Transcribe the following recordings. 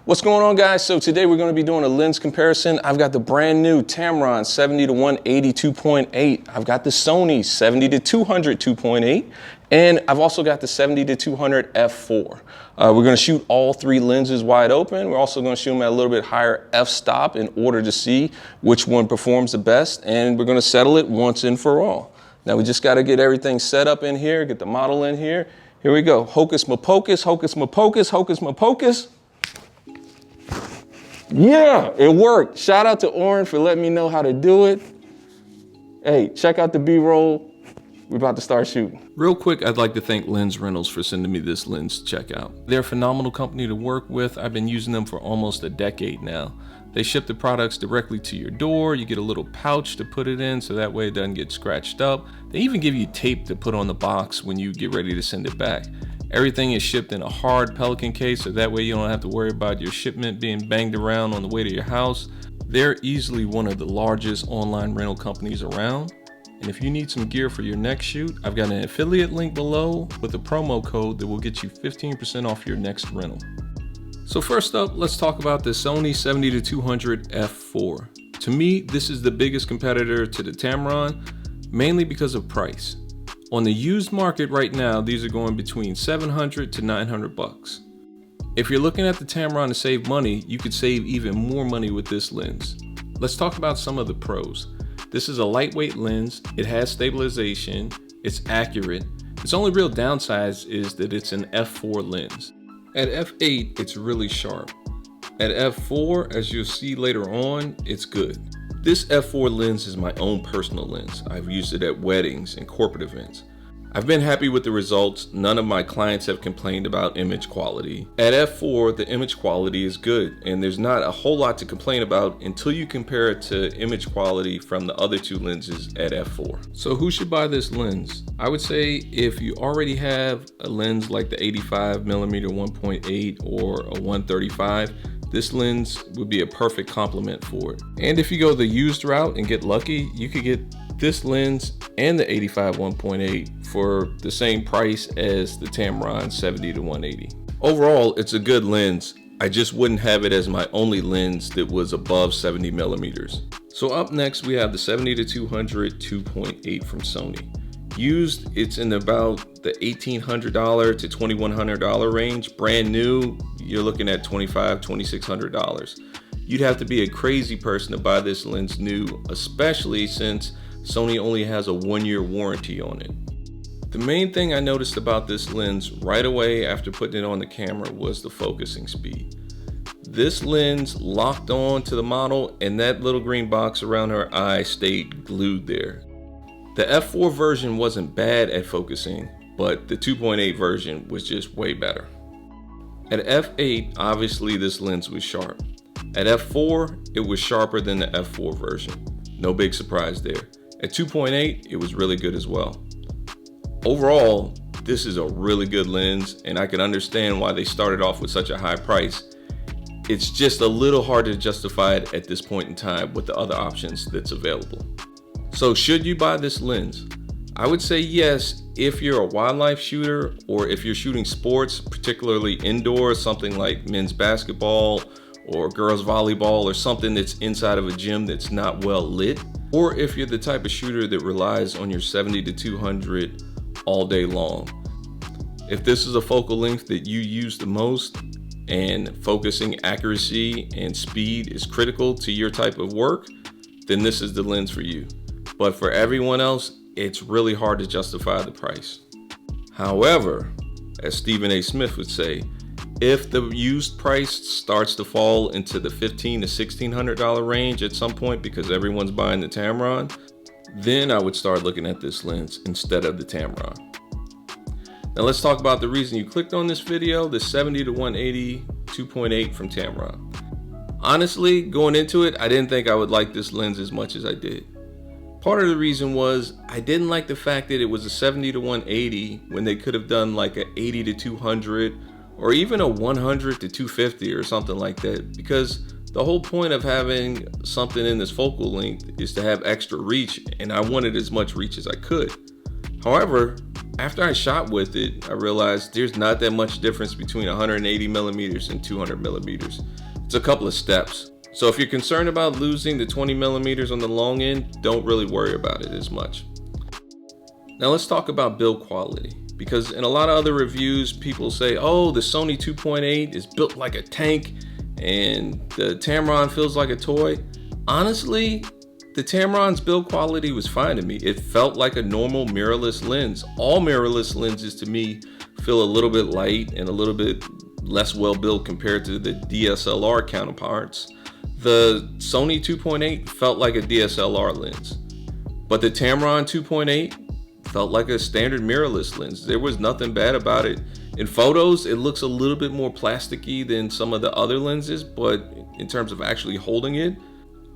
What's going on, guys? So today we're going to be doing a lens comparison. I've got the brand new Tamron 70-180 2.8. I've got the Sony 70-200 2.8. And I've also got the 70-200 f4. We're going to shoot all three lenses wide open. We're also going to shoot them at a little bit higher f-stop in order to see which one performs the best. And we're going to settle it once and for all. Now we just got to get everything set up in here, get the model in here. Here we go. Hocus ma-pocus, hocus ma-pocus, hocus ma-pocus. Yeah, it worked. Shout out to Oren for letting me know how to do it. Hey, check out the B-roll. We're about to start shooting. Real quick, I'd like to thank Lensrentals for sending me this lens checkout. They're a phenomenal company to work with. I've been using them for almost a decade now. They ship the products directly to your door. You get a little pouch to put it in so that way it doesn't get scratched up. They even give you tape to put on the box when you get ready to send it back. Everything is shipped in a hard Pelican case, so that way you don't have to worry about your shipment being banged around on the way to your house. They're easily one of the largest online rental companies around. And if you need some gear for your next shoot, I've got an affiliate link below with a promo code that will get you 15% off your next rental. So first up, let's talk about the Sony 70-200 f4. To me, this is the biggest competitor to the Tamron, mainly because of price. On the used market right now, these are going between $700 to $900. If you're looking at the Tamron to save money, you could save even more money with this lens. Let's talk about some of the pros. This is a lightweight lens, it has stabilization, it's accurate. Its only real downside is that it's an f4 lens. At f8, it's really sharp. At f4, as you'll see later on, it's good. This f4 lens is my own personal lens. I've used it at weddings and corporate events. I've been happy with the results. None of my clients have complained about image quality. At f4, the image quality is good, and there's not a whole lot to complain about until you compare it to image quality from the other two lenses at f4. So who should buy this lens? I would say if you already have a lens like the 85mm 1.8 or a 135, this lens would be a perfect complement for it. And if you go the used route and get lucky, you could get this lens and the 85 1.8 for the same price as the Tamron 70-180. Overall, it's a good lens. I just wouldn't have it as my only lens that was above 70mm. So up next, we have the 70-200 2.8 from Sony. Used, it's in about the $1,800 to $2,100 range. Brand new, you're looking at $2,500, $2,600. You'd have to be a crazy person to buy this lens new, especially since Sony only has a 1-year warranty on it. The main thing I noticed about this lens right away after putting it on the camera was the focusing speed. This lens locked on to the model and that little green box around her eye stayed glued there. The f4 version wasn't bad at focusing, but the 2.8 version was just way better. At f8, obviously this lens was sharp. At f4, it was sharper than the f4 version. No big surprise there. At 2.8, it was really good as well. Overall, this is a really good lens, and I can understand why they started off with such a high price. It's just a little hard to justify it at this point in time with the other options that's available. So should you buy this lens? I would say yes if you're a wildlife shooter or if you're shooting sports, particularly indoors, something like men's basketball or girls volleyball or something that's inside of a gym that's not well lit. Or if you're the type of shooter that relies on your 70-200 all day long. If this is a focal length that you use the most and focusing accuracy and speed is critical to your type of work, then this is the lens for you. But for everyone else, it's really hard to justify the price. However, as Stephen A. Smith would say, if the used price starts to fall into the $1,500 to $1,600 range at some point because everyone's buying the Tamron, then I would start looking at this lens instead of the Tamron. Now let's talk about the reason you clicked on this video, the 70-180 2.8 from Tamron. Honestly, going into it, I didn't think I would like this lens as much as I did. Part of the reason was I didn't like the fact that it was a 70-180 when they could have done like a 80-200 or even a 100-250 or something like that, because the whole point of having something in this focal length is to have extra reach, and I wanted as much reach as I could. However, After I shot with it, I realized there's not that much difference between 180 millimeters and 200 millimeters. It's a couple of steps. So if you're concerned about losing the 20 millimeters on the long end, don't really worry about it as much. Now let's talk about build quality, because in a lot of other reviews, people say, oh, the Sony 2.8 is built like a tank and the Tamron feels like a toy. Honestly, the Tamron's build quality was fine to me. It felt like a normal mirrorless lens. All mirrorless lenses to me feel a little bit light and a little bit less well built compared to the DSLR counterparts. The Sony 2.8 felt like a DSLR lens, but the Tamron 2.8 felt like a standard mirrorless lens. There was nothing bad about it. In photos, it looks a little bit more plasticky than some of the other lenses, but in terms of actually holding it,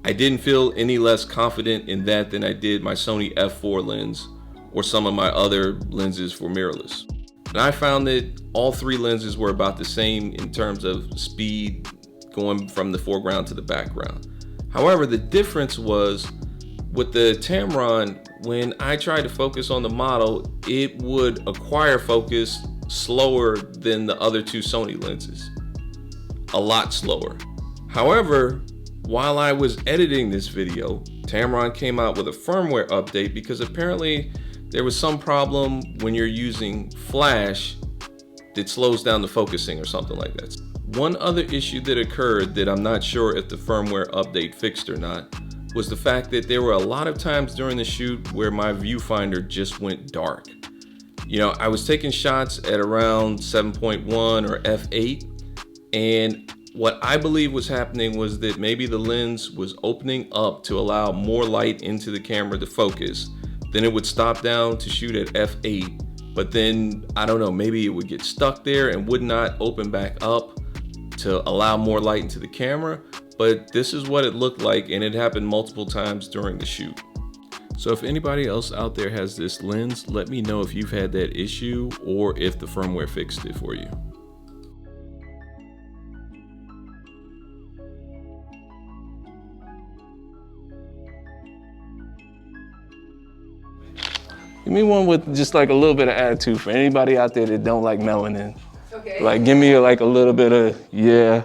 I didn't feel any less confident in that than I did my Sony F4 lens or some of my other lenses for mirrorless. And I found that all three lenses were about the same in terms of speed going from the foreground to the background. However, the difference was with the Tamron, when I tried to focus on the model, it would acquire focus slower than the other two Sony lenses. A lot slower. However, while I was editing this video, Tamron came out with a firmware update because apparently there was some problem when you're using flash that slows down the focusing or something like that. One other issue that occurred that I'm not sure if the firmware update fixed or not was the fact that there were a lot of times during the shoot where my viewfinder just went dark. You know, I was taking shots at around 7.1 or f8, and what I believe was happening was that maybe the lens was opening up to allow more light into the camera to focus. Then it would stop down to shoot at f8, but then, I don't know, maybe it would get stuck there and would not open back up to allow more light into the camera. But this is what it looked like, and it happened multiple times during the shoot. So if anybody else out there has this lens, let me know if you've had that issue or if the firmware fixed it for you. Give me one with just like a little bit of attitude for anybody out there that don't like melanin. Okay. Like give me like a little bit of, yeah,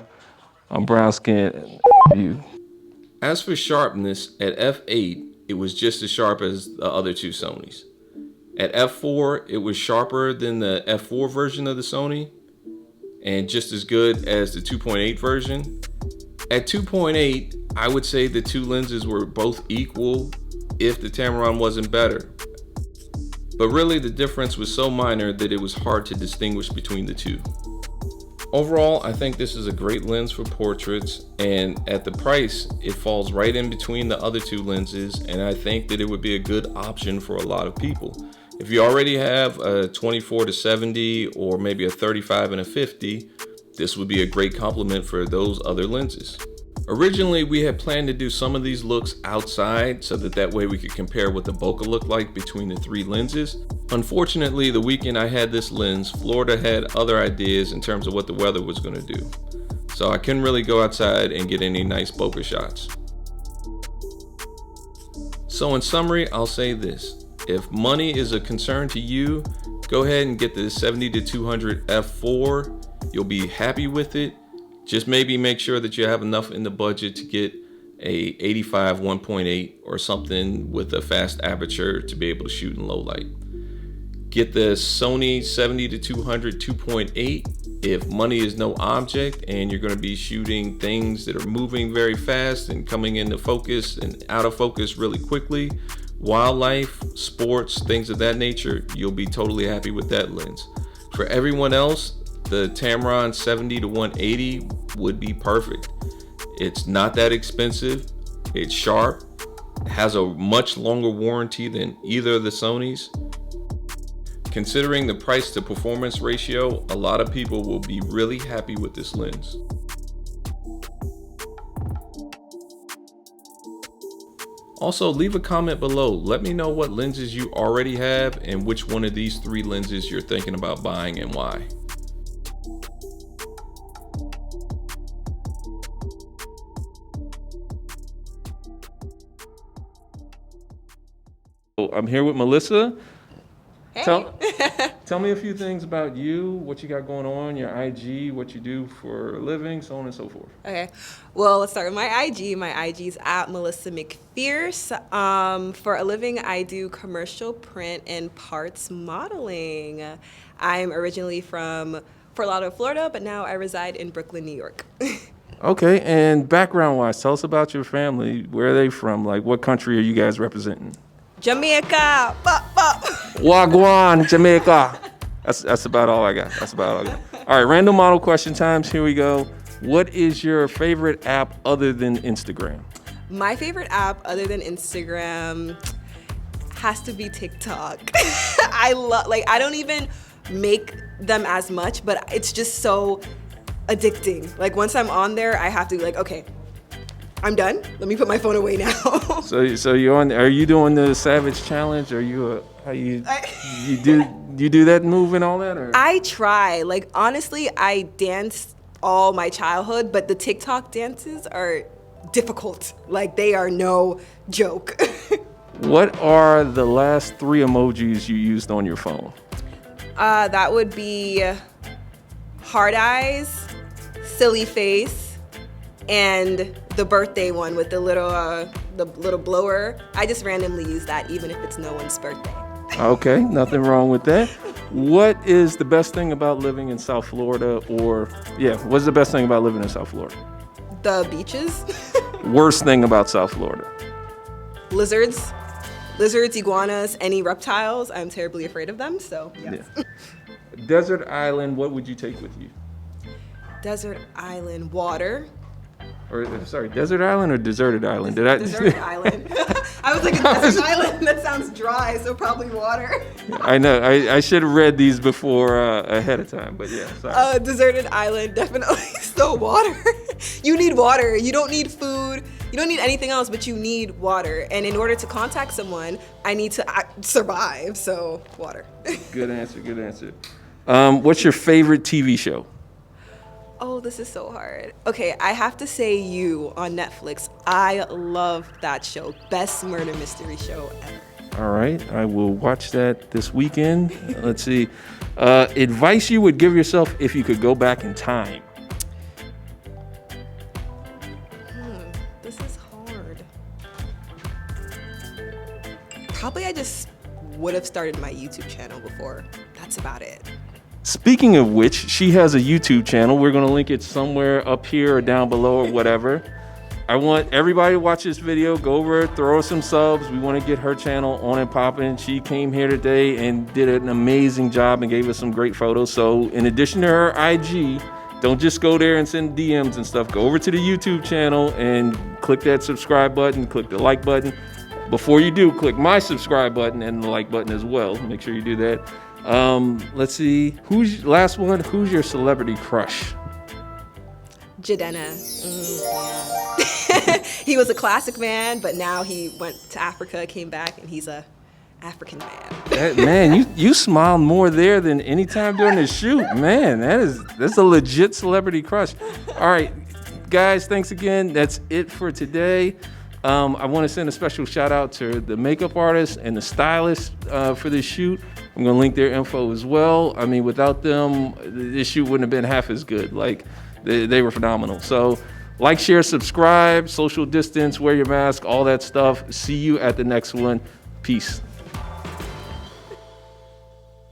I'm brown skinned, you. As for sharpness, at f8, it was just as sharp as the other two Sonys. At f4, it was sharper than the f4 version of the Sony and just as good as the 2.8 version. At 2.8, I would say the two lenses were both equal if the Tamron wasn't better. But really the difference was so minor that it was hard to distinguish between the two. Overall, I think this is a great lens for portraits, and at the price, it falls right in between the other two lenses, and I think that it would be a good option for a lot of people. If you already have a 24-70 or maybe a 35 and a 50, this would be a great complement for those other lenses. Originally, we had planned to do some of these looks outside so that way we could compare what the bokeh looked like between the three lenses. Unfortunately, the weekend I had this lens, Florida had other ideas in terms of what the weather was going to do. So I couldn't really go outside and get any nice bokeh shots. So in summary, I'll say this. If money is a concern to you, go ahead and get the 70-200 f4. You'll be happy with it. Just maybe make sure that you have enough in the budget to get a 85 1.8 or something with a fast aperture to be able to shoot in low light. Get the Sony 70-200 2.8 if money is no object and you're going to be shooting things that are moving very fast and coming into focus and out of focus really quickly. Wildlife, sports, things of that nature, you'll be totally happy with that lens. For everyone else, the Tamron 70-180 would be perfect. It's not that expensive, it's sharp, has a much longer warranty than either of the Sonys. Considering the price to performance ratio, a lot of people will be really happy with this lens. Also, leave a comment below. Let me know what lenses you already have and which one of these three lenses you're thinking about buying and why. I'm here with Melisza. Tell me a few things about you, what you got going on, your IG, what you do for a living, so on and so forth. Okay. Well, let's start with my IG. My IG is at Melisza McPherce. For a living, I do commercial print and parts modeling. I'm originally from Fort Lauderdale, Florida, but now I reside in Brooklyn, New York. Okay, and background-wise, tell us about your family. Where are they from? Like, what country are you guys representing? Jamaica! Bop, bop. Wagwan, Jamaica. That's about all I got. That's about all I got. All right, random model question times. Here we go. What is your favorite app other than Instagram? My favorite app other than Instagram has to be TikTok. I don't even make them as much, but it's just so addicting. Like once I'm on there, I have to be like, okay, I'm done. Let me put my phone away now. So you're on. Are you doing the Savage Challenge? Are you you do that move and all that? Or? I try. Like honestly, I danced all my childhood, but the TikTok dances are difficult. Like they are no joke. What are the last 3 emojis you used on your phone? That would be heart eyes, silly face, and the birthday one with the little blower. I just randomly use that even if it's no one's birthday. Okay, nothing wrong with that. What is the best thing about living in South Florida? What's the best thing about living in South Florida? The beaches. Worst thing about South Florida? Lizards, iguanas, any reptiles. I'm terribly afraid of them, so yes. Yeah. Desert island, what would you take with you? Desert island, water. Or sorry, desert island or deserted island? Deserted island. I was like, a desert island? That sounds dry, so probably water. I know. I should have read these before ahead of time, but yeah. Sorry. Deserted island, definitely. So water. You need water. You don't need food. You don't need anything else, but you need water. And in order to contact someone, I need to survive. So water. Good answer. Good answer. What's your favorite TV show? Oh, this is so hard. Okay, I have to say You on Netflix. I love that show. Best murder mystery show ever. All right, I will watch that this weekend. Let's see. Advice you would give yourself if you could go back in time? This is hard. Probably I just would have started my YouTube channel before. That's about it. Speaking of which, she has a YouTube channel. We're going to link it somewhere up here or down below or whatever. I want everybody to watch this video. Go over, throw her some subs. We want to get her channel on and popping. She came here today and did an amazing job and gave us some great photos. So in addition to her IG, don't just go there and send DMs and stuff. Go over to the YouTube channel and click that subscribe button, click the like button. Before you do, click my subscribe button and the like button as well. Make sure you do that. Let's see. Last one? Who's your celebrity crush? Jadena. Yeah. He was a classic man, but now he went to Africa, came back, and he's a African man. Man, you smile more there than any time during the shoot. Man, that's a legit celebrity crush. All right, guys, thanks again. That's it for today. I want to send a special shout out to the makeup artist and the stylist for this shoot. I'm going to link their info as well. I mean, without them, this shoot wouldn't have been half as good. Like, they were phenomenal. So, like, share, subscribe, social distance, wear your mask, all that stuff. See you at the next one. Peace.